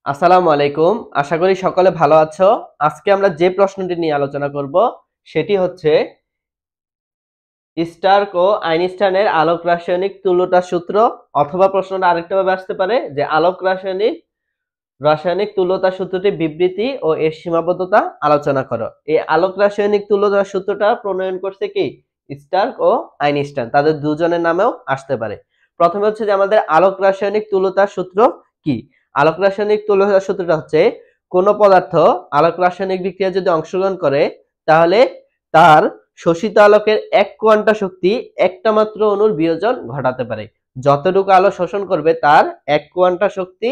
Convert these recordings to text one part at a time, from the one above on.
আসসালামু আলাইকুম। আশা করি সকলে ভালো আছো। আজকে আমরা যে প্রশ্নটি নিয়ে আলোচনা করব সেটি হচ্ছে স্টার্ক ও আইনস্টাইনের আলোক রাসায়নিক তুল্যতা সূত্র, অথবা প্রশ্নটা আরেকটা ভাবে আসতে পারে যে আলোক রাসায়নিক রাসায়নিক তুল্যতা সূত্রটির বিবৃতি ও এর সীমাবদ্ধতা আলোচনা করো। এই আলোক রাসায়নিক তুল্যতা সূত্রটা প্রণয়ন করছে কি? স্টার্ক ও আইনস্টাইন, তাদের দুজনের নামেও আসতে পারে। প্রথমে হচ্ছে যে আমাদের আলোক রাসায়নিক তুল্যতা সূত্র কি? আলোক রাসায়নিক তুল্যতা সূত্রটা হচ্ছে কোন পদার্থ আলোক রাসায়নিক বিক্রিয়ায় যদি অংশগ্রহণ করে তাহলে তার শোষিত আলোকের 1 কোয়ান্টা শক্তি একটা মাত্র অণুর বিয়োজন ঘটাতে পারে। যতটুকু আলো শোষণ করবে তার 1 কোয়ান্টা শক্তি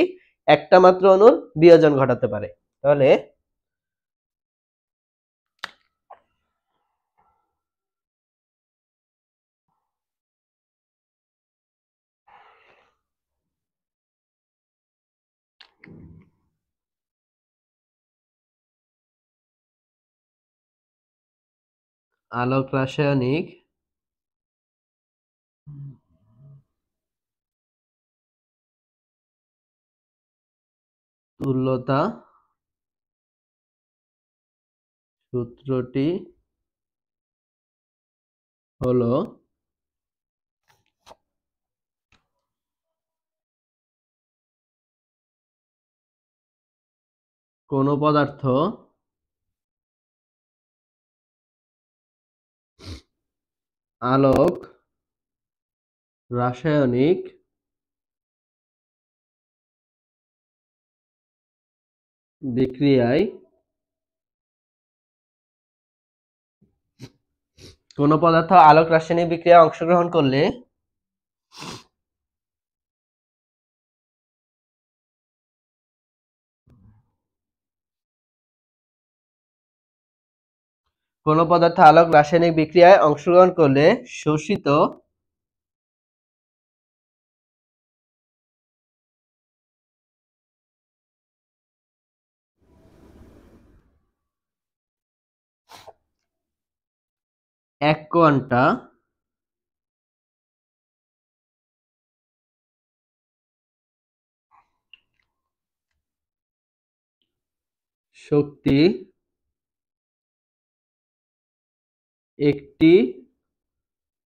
একটা মাত্র অণুর বিয়োজন ঘটাতে পারে। তাহলে আলোক রাসায়নিক তুল্যতা সূত্রটি হলো কোন পদার্থ আলোক রাসায়নিক বিক্রিয়ায় কোন পদার্থ আলোক রাসায়নিক বিক্রিয়ায় অংশগ্রহণ করলে কোন পদার্থ আলোক রাসায়নিক বিক্রিয়ায় অংশগ্রহণ করলে শোষিত এক কোয়ান্টা শক্তি একটি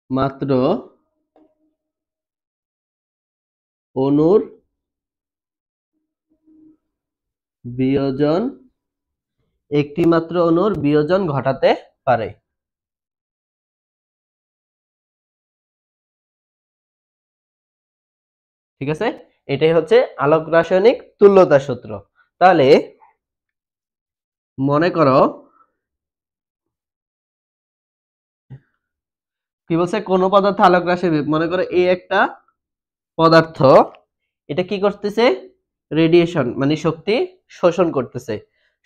মাত্র অণুর বিয়োজন ঘটাতে পারে। ঠিক আছে, এটাই হচ্ছে আলোক রাসায়নিক তুল্যতা সূত্র। তাহলে মনে করো কি বলছে, কোন পদার্থ আলোক রাসায়নিক, মনে করো এই একটা পদার্থ, এটা কি করতেছে? রেডিয়েশন মানে শক্তি শোষণ করতেছে।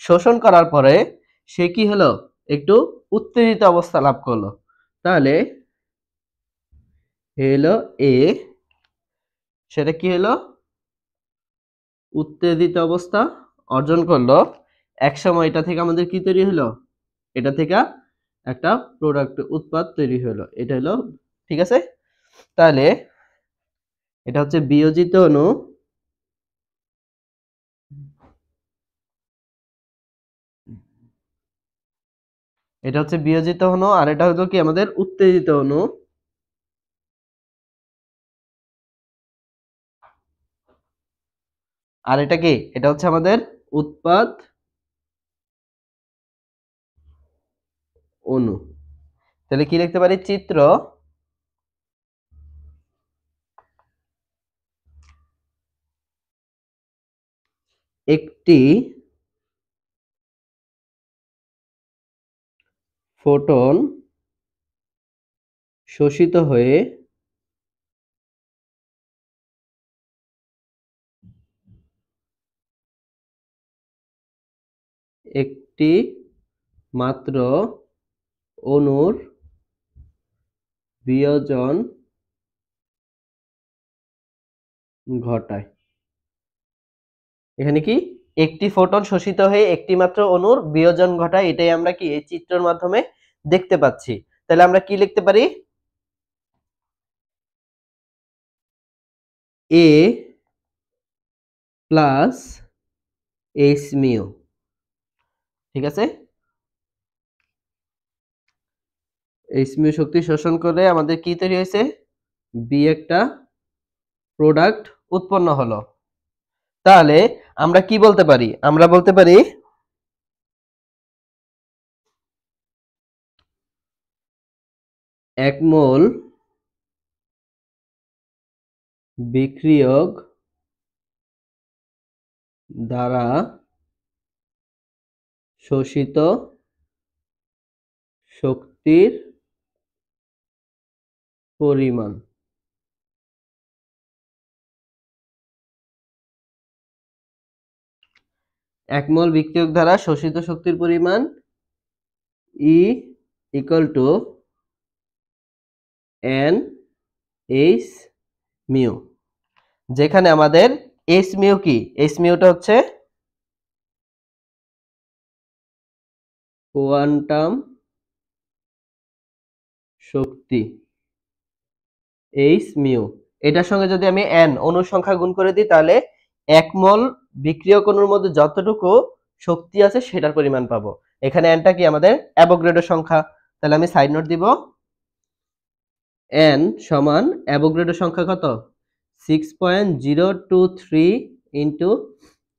শোষণ করার পরে সে কি হলো? একটু উত্তেজিত অবস্থা লাভ করলো। তাহলে হলো এ, সেটা কি হলো? উত্তেজিত অবস্থা অর্জন করলো। এক সময় এটা থেকে আমাদের কি তৈরি হলো? এটা থেকে একটা প্রোডাক্ট উৎপাদ তৈরি হলো। এটা হলো, ঠিক আছে। তাহলে এটা হচ্ছে বিয়োজিত অণু, এটা হচ্ছে বিয়োজিত অণু, আর এটা হলো কি আমাদের উত্তেজিত অণু। আর এটা কি? এটা হচ্ছে আমাদের উৎপাদ অণু। তাহলে কি লিখতে পারি? চিত্র একটি ফোটন শোষিত হয়ে একটি মাত্র অণুর বিয়োজন ঘটায়। এখানে কি? একটি ফোটন শোষিত হয়ে একটি মাত্র অণুর বিয়োজন ঘটায়, এটাই আমরা কি এই চিত্রের মাধ্যমে দেখতে পাচ্ছি। তাহলে আমরা কি লিখতে পারি? এ প্লাস এইচ মিউ। ঠিক আছে, এইচ মিউ শক্তি শোষণ করে আমাদের কি তৈরি হয়েছে, বি একটা প্রোডাক্ট উৎপন্ন হলো। তাহলে আমরা কি বলতে পারি, আমরা বলতে পারি 1 মোল বিক্রিয়ক দ্বারা শোষিত শক্তির পরিমাণ। 1 মোল বিক্রিয়ক দ্বারা শোষিত শক্তির পরিমাণ E equal to N H mu, যেখানে আমাদের এইচ মিউ কি, এইচ মিউটা হচ্ছে কোয়ান্টাম শক্তি, এইচ মিউ। এটার সঙ্গে যদি আমি এন অণুর সংখ্যা গুণ করে দিই, তাহলে 1 মোল বিক্রিয়ক অণুর মধ্যে যতটুকু শক্তি আছে সেটার পরিমাণ পাবো। এখানে এনটা কি আমাদের অ্যাভোগাড্রো সংখ্যা, তাহলে আমি সাইড নোট দিব, এন সমান অ্যাভোগাড্রো সংখ্যা কত, 6.023 ইন্টু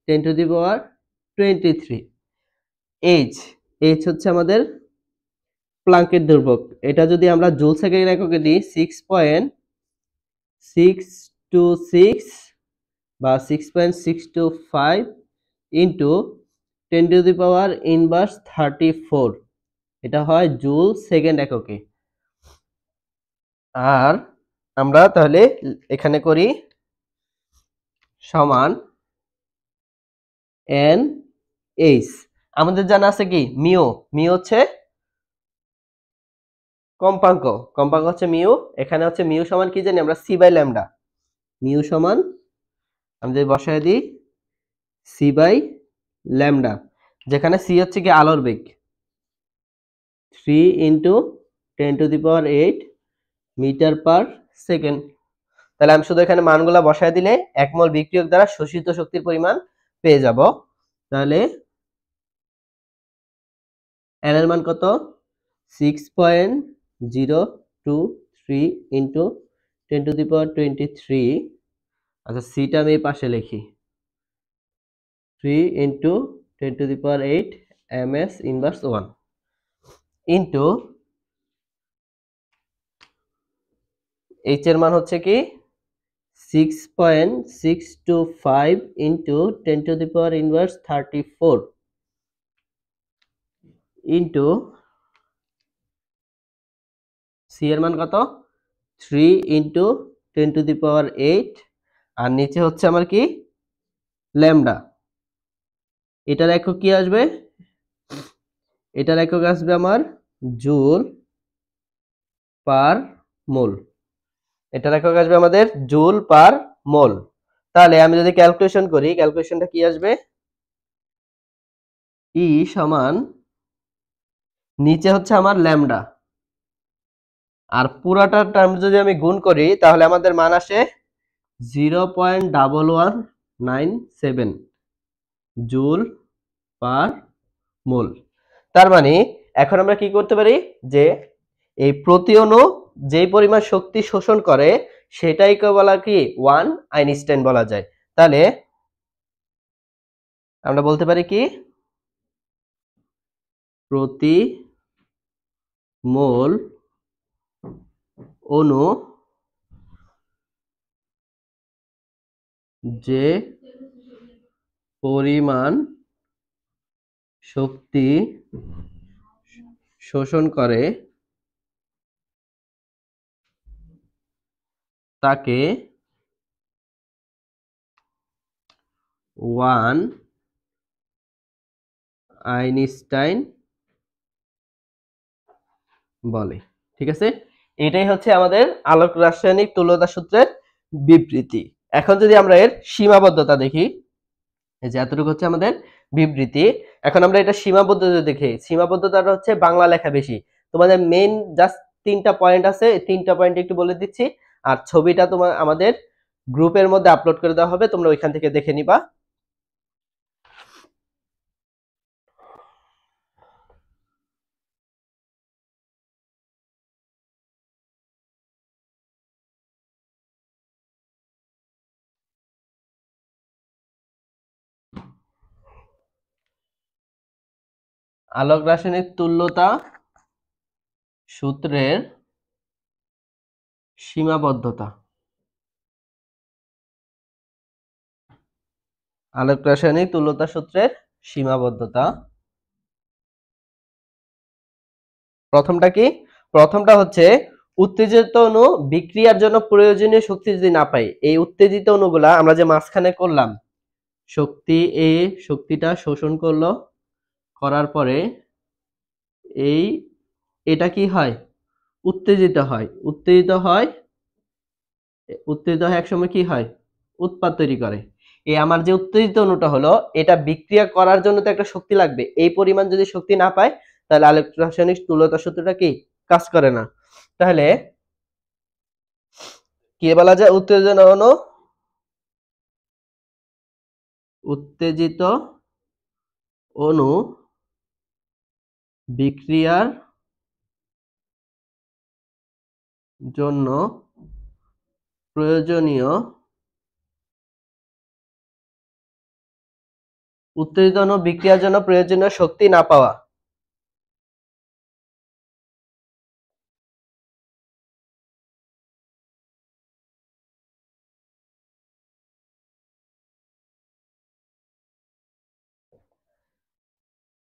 10⁻23। এইচ হচ্ছে আমাদের প্লাঙ্কের ধ্রুবক, এটা যদি আমরা জুল সেকেন্ড এককে দিই 6.626 বা 6.625 ইন্টু 10⁻34, এটা হয় জুল সেকেন্ড এককে। আর আমরা তাহলে এখানে করি সমান এন এইচ, আমাদের জানা আছে কি মিউ, মিউ হচ্ছে কম্পাঙ্ক, কম্পাঙ্ক হচ্ছে মিউ। এখানে হচ্ছে মিউ সমান কি জানি আমরা, সি বাই ল্যামডা। মিউ সমান আমি যদি বসায় দিই সি বাই ল্যামডা, যেখানে সি হচ্ছে কি আলোর বেগ, 3 ইন্টু 10⁸ মিটার পার সেকেন্ড। তাহলে আমি শুধু এখানে মানগুলা বসায় দিলে 1 মোল বিক্রিয়ক দ্বারা শোষিত শক্তির পরিমাণ পেয়ে যাব। তাহলে এন এর মান কত, 6.023 ইন্টু 10⁻23। আচ্ছা, সিটা আমি এই পাশে লিখি, 3 into 10⁸ ms inverse 1 into H এর মান হচ্ছে কি 6.625 ইন্টু 10⁻34 ইন্টু সি এর মান কত, 3 ইন্টু 10⁸, আর নিচে হচ্ছে আমার কি ল্যামডা। এটার একক কি আসবে, এটার একক আসবে আমার জুল পার মোল, এটার একক আসবে আমাদের জুল পার মোল। তাহলে আমি যদি ক্যালকুলেশন করি, ক্যালকুলেশনটা কি আসবে, ই সমান নিচে হচ্ছে আমার ল্যামডা, আর পুরাটার টার্ম যদি আমি গুণ করি তাহলে আমাদের মান আসে 0.1197 জুল পার মোল। তার মানে এখন আমরা কি করতে পারি, যে এই প্রতি অণু যেই পরিমাণ শক্তি শোষণ করে সেটাইকে বলা কি 1 আইনস্টাইন বলা যায়। তাহলে আমরা বলতে পারি কি প্রতি মোল অণু যে পরিমাণ শক্তি শোষণ করে তাকে 1 আইনস্টাইন বলে। ঠিক আছে, এটাই হচ্ছে আমাদের আলোক রাসায়নিক তুল্যতা সূত্রের বিবৃতি। এখন যদি আমরা এর সীমাবদ্ধতা দেখি, এই যে এতটুকু হচ্ছে আমাদের বিবৃতি। এখন আমরা এটা সীমাবদ্ধতা দেখি, সীমাবদ্ধতাটা হচ্ছে বাংলা লেখা বেশি। তোমাদের মেইন জাস্ট 3টা পয়েন্ট আছে, 3টা পয়েন্ট একটু বলে দিচ্ছি, আর ছবিটা তোমার আমাদের গ্রুপের মধ্যে আপলোড করে দেওয়া হবে, তোমরা ওইখান থেকে দেখে নিবা। আলোক রাসায়নিক তুল্যতা সূত্রের সীমাবদ্ধতা। আলোক রাসায়নিক তুল্যতা সূত্রের সীমাবদ্ধতা। প্রথমটা কি? প্রথমটা হচ্ছে উত্তেজিত অণু বিক্রিয়ার জন্য প্রয়োজনীয় শক্তি যদি না পায়, এই উত্তেজিত অণুগুলা আমরা যে মাঝখানে করলাম শক্তি, এই শক্তিটা শোষণ করলো, করার পরে এটা কি হয়? উত্তেজিত হয়। উত্তেজিত হয় একসময় কি হয়? উৎপাদ তৈরি করে। এই আমার যে উত্তেজিত অণুটা হলো, এটা বিক্রিয়া করার জন্য তো একটা শক্তি লাগবে। এই পরিমাণ যদি শক্তি না পায়, তাহলে আলোক রাসায়নিক তুল্যতা সূত্রটা কি কাজ করে না। তাহলে কি বলা যায়? উত্তেজিত অণু বিক্রিয়ার জন্য প্রয়োজনীয় উত্তেজিত অণু বিক্রিয়ার জন্য প্রয়োজনীয় শক্তি না পাওয়া।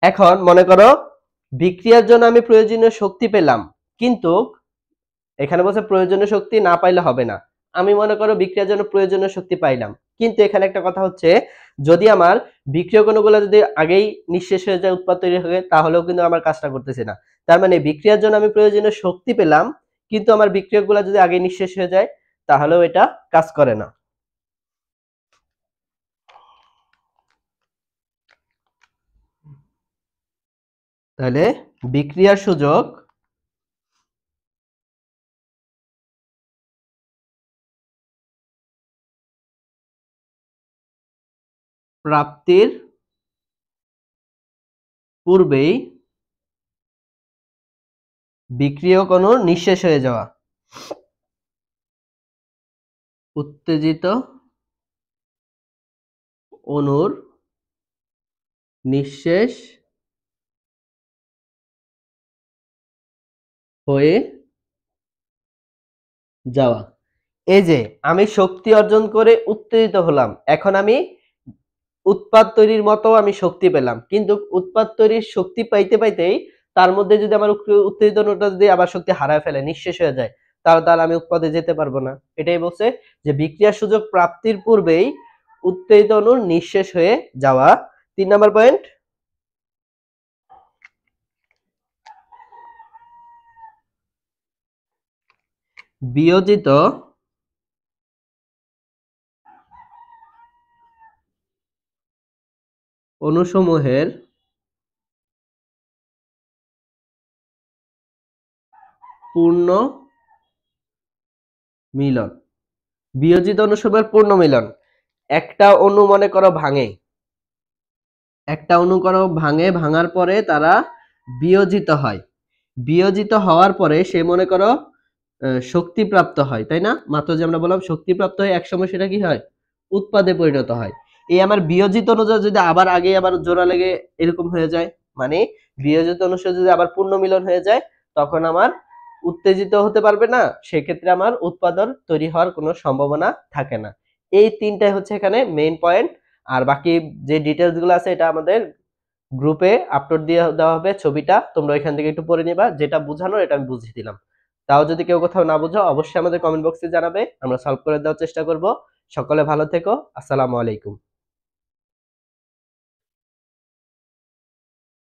এখন মনে করো বিক্রিয়ার জন্য আমি প্রয়োজনীয় শক্তি পেলাম, কিন্তু এখানে বলছে প্রয়োজনীয় শক্তি না পাইলে হবে না। আমি মনে করো বিক্রিয়ার জন্য প্রয়োজনীয় শক্তি পাইলাম, কিন্তু এখানে একটা কথা হচ্ছে, যদি আমার বিক্রিয়ক অণুগুলো যদি আগেই নিঃশেষ হয়ে যায়, উৎপাদ তৈরি হয়ে, তাহলেও কিন্তু আমার কাজটা করতেছে না। তার মানে বিক্রিয়ার জন্য আমি প্রয়োজনীয় শক্তি পেলাম, কিন্তু আমার বিক্রিয়কগুলো যদি আগে নিঃশেষ হয়ে যায়, তাহলেও এটা কাজ করে না। তাহলে বিক্রিয়ার সুযোগ প্রাপ্তির পূর্বেই বিক্রিয়ক অণুর নিঃশেষ হয়ে যাওয়া। উত্তেজিত অণুর নিঃশেষ হয়ে যাওয়া। এই যে আমি শক্তি অর্জন করে উত্তেজিত হলাম, এখন আমি উৎপাদ তৈরির মতো আমি শক্তি পেলাম, কিন্তু উৎপাদ তৈরির শক্তি পাইতে পাইতেই তার মধ্যে যদি আমার উত্তেজিত অণুটা যদি আবার শক্তি হারায় ফেলে, নিঃশেষ হয়ে যায়, তাহলে আমি উৎপাদে যেতে পারবো না। এটাই বলছে যে বিক্রিয়ার সুযোগ প্রাপ্তির পূর্বেই উত্তেজিত অণুর নিঃশেষ হয়ে যাওয়া। 3 নাম্বার পয়েন্ট, বিয়োজিত অণুসমূহের পূর্ণ মিলন। বিয়োজিত অণুসমূহের পূর্ণ মিলন। একটা অণু মনে করো ভাঙে, ভাঙার পরে তারা বিয়োজিত হয়। বিয়োজিত হওয়ার পরে সে মনে করো শক্তিপ্রাপ্ত হয়, তাই না? মাত্র যে আমরা বললাম শক্তিপ্রাপ্ত হয়ে একসময় সেটা কি হয়? উৎপাদে পরিণত হয়। এই আমার বিয়োজিত অনুযায়ী যদি আবার আগে আবার জোড়া লেগে এরকম হয়ে যায়, মানে বিয়োজিত অনুসারে যদি আবার পূর্ণ মিলন হয়ে যায়, তখন আমার উত্তেজিত হতে পারবে না, সেক্ষেত্রে আমার উৎপাদন তৈরি হওয়ার কোনো সম্ভাবনা থাকে না। এই তিনটাই হচ্ছে এখানে মেইন পয়েন্ট। আর বাকি যে ডিটেলস গুলো আছে এটা আমাদের গ্রুপে আপলোড দিয়ে দেওয়া হবে ছবিটা, তোমরা এখান থেকে একটু পড়ে নিবা, যেটা বোঝানোর এটা আমি বুঝিয়ে দিলাম। তাও যদি কেউ কোথাও না বুঝো, অবশ্যই আমাদের কমেন্ট বক্সে জানাবে, আমরা সলভ করে দেওয়ার চেষ্টা করব। সকলে ভালো থেকো। আসসালামু আলাইকুম।